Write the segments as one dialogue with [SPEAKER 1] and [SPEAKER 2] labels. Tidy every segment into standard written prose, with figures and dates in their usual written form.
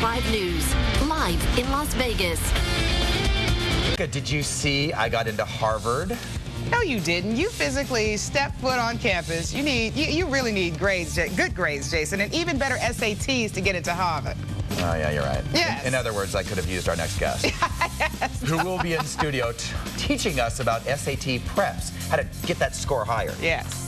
[SPEAKER 1] 5 News, live in Las Vegas.
[SPEAKER 2] Did you see I got into Harvard?
[SPEAKER 3] No, you didn't. You physically stepped foot on campus. You really need grades, good grades, Jason, and even better SATs to get into Harvard.
[SPEAKER 2] Oh, yeah, you're right.
[SPEAKER 3] Yes.
[SPEAKER 2] In other words, I could have used our next guest.
[SPEAKER 3] Yes.
[SPEAKER 2] Who will be in studio teaching us about SAT preps, how to get that score higher.
[SPEAKER 3] Yes.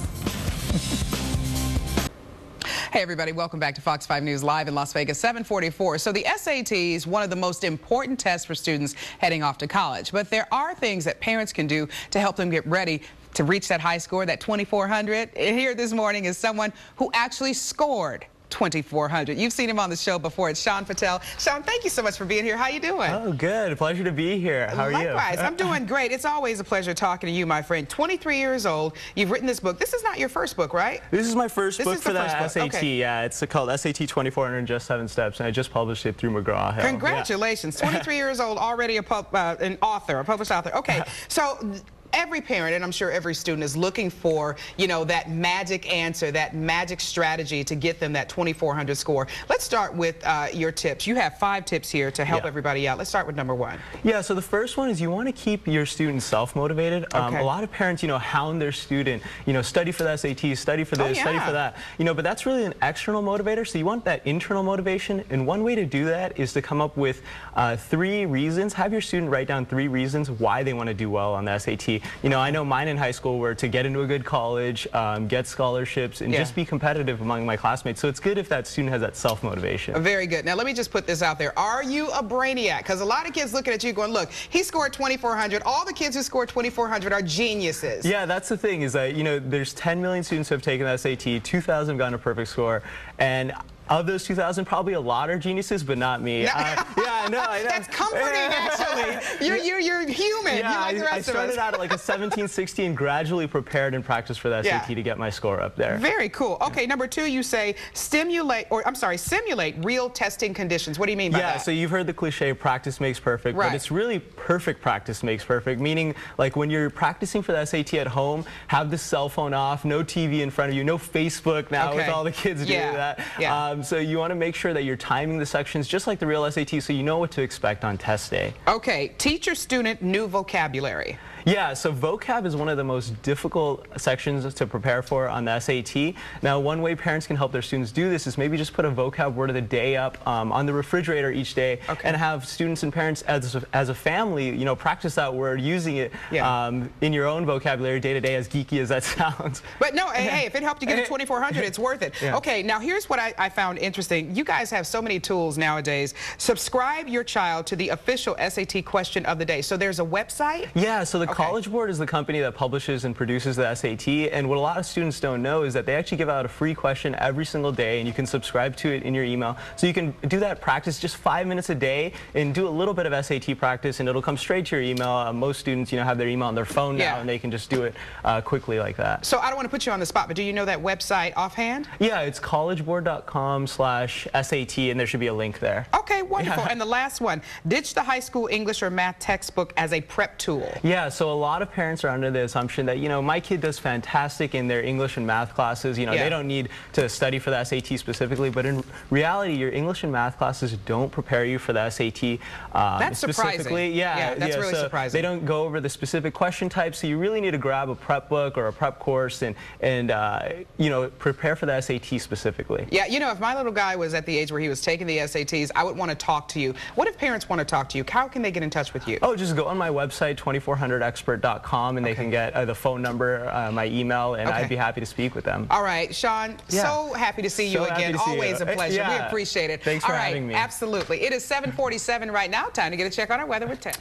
[SPEAKER 3] Hey everybody, welcome back to Fox 5 News live in Las Vegas, 7:44. So the SAT is one of the most important tests for students heading off to college. But there are things that parents can do to help them get ready to reach that high score, that 2,400. Here this morning is someone who actually scored 2,400. You've seen him on the show before. It's Sean Patel. Sean, thank you so much for being here. How you doing?
[SPEAKER 4] Oh, good. Pleasure to be here. How are you?
[SPEAKER 3] Likewise. I'm doing great. It's always a pleasure talking to you, my friend. 23 years old. You've written this book. This is not your first book, right?
[SPEAKER 4] This is my first book for the SAT.
[SPEAKER 3] Okay.
[SPEAKER 4] Yeah, it's called SAT 2,400 in Just 7 Steps, and I just published it through McGraw-Hill.
[SPEAKER 3] Congratulations. Yeah. 23 years old, already an author, a published author. Okay, so every parent, and I'm sure every student, is looking for, you know, that magic answer, that magic strategy to get them that 2,400 score. Let's start with your tips. You have 5 tips here to help everybody out. Let's start with number 1.
[SPEAKER 4] Yeah, so the first one is you want to keep your students self-motivated. A lot of parents, you know, hound their student, you know, study for the SAT, study for this, study for that. You know, but that's really an external motivator, so you want that internal motivation, and one way to do that is to come up with 3 reasons. Have your student write down 3 reasons why they want to do well on the SAT. You know, I know mine in high school were to get into a good college, get scholarships, and just be competitive among my classmates. So it's good if that student has that self-motivation.
[SPEAKER 3] Very good. Now, let me just put this out there. Are you a brainiac? Because a lot of kids looking at you going, look, he scored 2,400. All the kids who scored 2,400 are geniuses.
[SPEAKER 4] Yeah, that's the thing is that, you know, there's 10 million students who have taken the SAT, 2,000 have gotten a perfect score, and of those 2,000, probably a lot are geniuses, but not me.
[SPEAKER 3] No.
[SPEAKER 4] Yeah, I know.
[SPEAKER 3] That's comforting, actually. You're human.
[SPEAKER 4] Yeah,
[SPEAKER 3] like the rest
[SPEAKER 4] I started
[SPEAKER 3] of us.
[SPEAKER 4] out at like a 17, 16, gradually prepared and practiced for the SAT to get my score up there.
[SPEAKER 3] Very cool. Okay, number 2, you say simulate real testing conditions. What do you mean by that?
[SPEAKER 4] Yeah, so you've heard the cliche, practice makes perfect, but it's really perfect practice makes perfect, meaning like when you're practicing for the SAT at home, have the cell phone off, no TV in front of you, no Facebook now with all the kids doing that.
[SPEAKER 3] Yeah.
[SPEAKER 4] So you want to make sure that you're timing the sections just like the real SAT so you know what to expect on test day.
[SPEAKER 3] Okay, teach your student new vocabulary.
[SPEAKER 4] Yeah, so vocab is one of the most difficult sections to prepare for on the SAT. Now, one way parents can help their students do this is maybe just put a vocab word of the day up on the refrigerator each day and have students and parents as a family, you know, practice that word, using it in your own vocabulary day to day, as geeky as that sounds.
[SPEAKER 3] But no, hey, if it helped you get a 2,400, it's worth it. Okay, now here's what I found interesting. You guys have so many tools nowadays. Subscribe your child to the official SAT question of the day. So there's a website?
[SPEAKER 4] Yeah, so the College Board is the company that publishes and produces the SAT, and what a lot of students don't know is that they actually give out a free question every single day, and you can subscribe to it in your email. So you can do that practice just 5 minutes a day and do a little bit of SAT practice, and it'll come straight to your email. Most students, you know, have their email on their phone now, and they can just do it quickly like that.
[SPEAKER 3] So I don't want to put you on the spot, but do you know that website offhand?
[SPEAKER 4] Yeah, it's collegeboard.com/SAT, and there should be a link there.
[SPEAKER 3] Okay, wonderful. And the last one, ditch the high school English or math textbook as a prep tool.
[SPEAKER 4] Yeah, so a lot of parents are under the assumption that, you know, my kid does fantastic in their English and math classes. You know, they don't need to study for the SAT specifically, but in reality, your English and math classes don't prepare you for the SAT.
[SPEAKER 3] That's
[SPEAKER 4] specifically.
[SPEAKER 3] Surprising. Yeah, that's really surprising.
[SPEAKER 4] They don't go over the specific question types, so you really need to grab a prep book or a prep course and you know, prepare for the SAT specifically.
[SPEAKER 3] Yeah, you know, if my little guy was at the age where he was taking the SATs, I would want to talk to you. What if parents want to talk to you? How can they get in touch with you?
[SPEAKER 4] Oh, just go on my website, 2400expert.com, and they can get the phone number, my email, and I'd be happy to speak with them.
[SPEAKER 3] All right, Sean, so happy to see you again. Always a pleasure. We appreciate it.
[SPEAKER 4] Thanks for having me.
[SPEAKER 3] Absolutely. It is 7:47 right now. Time to get a check on our weather with 10.